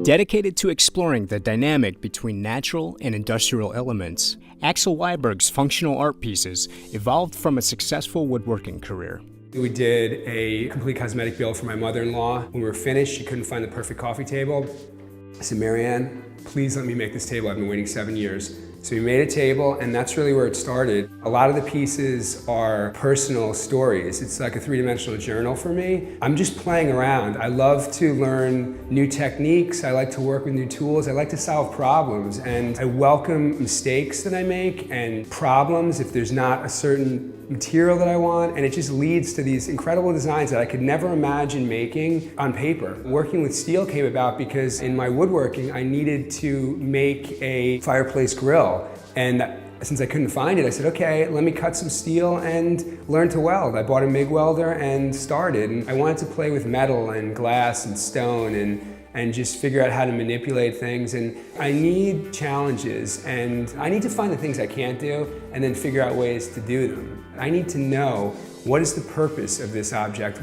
Dedicated to exploring the dynamic between natural and industrial elements, Axel Yberg's functional art pieces evolved from a successful woodworking career. We did a complete cosmetic build for my mother-in-law. When we were finished, she couldn't find the perfect coffee table. I said, "Marianne, please let me make this table. I've been waiting 7 years." So we made a table, and that's really where it started. A lot of the pieces are personal stories. It's like a three-dimensional journal for me. I'm just playing around. I love to learn new techniques. I like to work with new tools. I like to solve problems, and I welcome mistakes that I make and problems if there's not a certain material that I want, and it just leads to these incredible designs that I could never imagine making on paper. Working with steel came about because in my woodworking, I needed to make a fireplace grill. And since I couldn't find it, I said, okay, let me cut some steel and learn to weld. I bought a MIG welder and started. And I wanted to play with metal and glass and stone and just figure out how to manipulate things. And I need challenges, and I need to find the things I can't do and then figure out ways to do them. I need to know, what is the purpose of this object?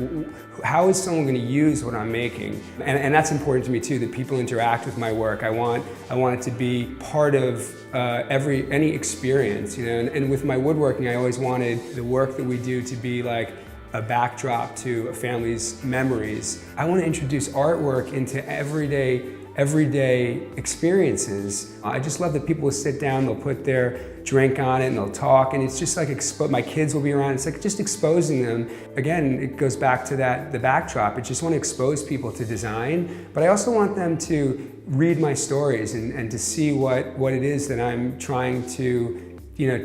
How is someone going to use what I'm making? And that's important to me too, that people interact with my work. I want it to be part of any experience, you know. And with my woodworking, I always wanted the work that we do to be like a backdrop to a family's memories. I want to introduce artwork into everyday experiences. I just love that people will sit down, they'll put their drink on it and they'll talk, and it's just like my kids will be around. It's like just exposing them. Again, it goes back to the backdrop. I just want to expose people to design, but I also want them to read my stories and to see what it is that I'm trying to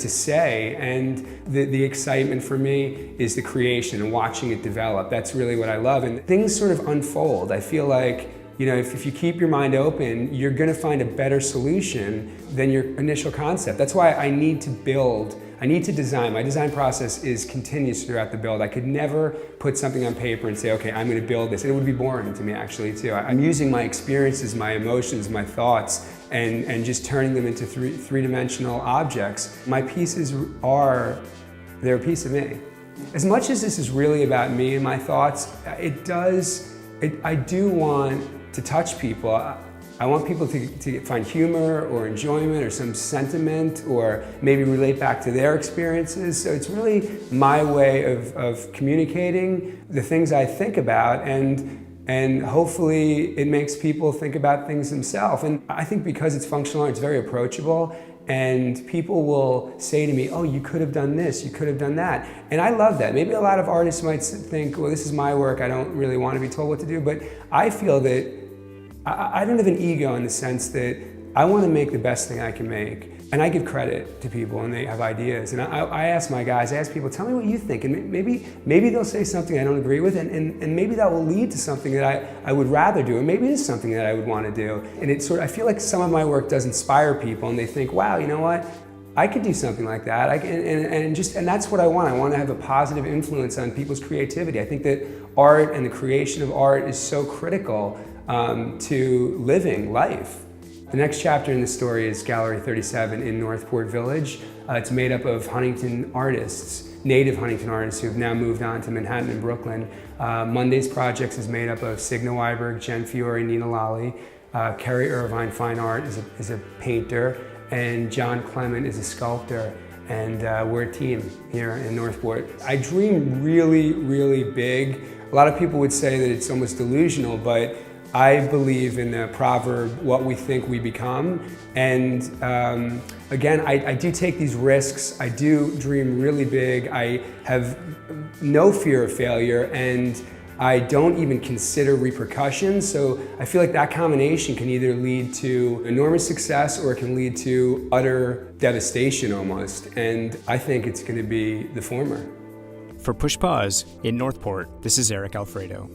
say. And the excitement for me is the creation and watching it develop. That's really what I love. And things sort of unfold. I feel like, if you keep your mind open, you're gonna find a better solution than your initial concept. That's why I need to build, I need to design. My design process is continuous throughout the build. I could never put something on paper and say, okay, I'm gonna build this. It would be boring to me, actually, too. I'm using my experiences, my emotions, my thoughts, and just turning them into three-dimensional objects. My pieces they're a piece of me. As much as this is really about me and my thoughts, I do want to touch people. I want people to find humor or enjoyment or some sentiment, or maybe relate back to their experiences. So it's really my way of communicating the things I think about, and hopefully it makes people think about things themselves. And I think because it's functional art, it's very approachable, and people will say to me, oh, you could have done this, you could have done that. And I love that. Maybe a lot of artists might think, well, this is my work, I don't really want to be told what to do, but I feel that I don't have an ego in the sense that I want to make the best thing I can make. And I give credit to people when they have ideas. And I ask my guys, I ask people, tell me what you think. And maybe they'll say something I don't agree with, and maybe that will lead to something that I would rather do. And maybe it is something that I would want to do. And I feel like some of my work does inspire people, and they think, wow, you know what? I could do something like that. And that's what I want. I want to have a positive influence on people's creativity. I think that art and the creation of art is so critical to living life. The next chapter in the story is Gallery 37 in Northport Village. It's made up of Huntington artists, native Huntington artists who have now moved on to Manhattan and Brooklyn. Monday's projects is made up of Signa Yberg, Jen Fiore, Nina Lally, Kerry Irvine Fine Art is a painter, and John Clement is a sculptor. And we're a team here in Northport. I dream really, really big. A lot of people would say that it's almost delusional, but I believe in the proverb, what we think we become. And again, I do take these risks. I do dream really big. I have no fear of failure, and I don't even consider repercussions. So I feel like that combination can either lead to enormous success or it can lead to utter devastation almost. And I think it's going to be the former. For Push Pause in Northport, this is Eric Alfredo.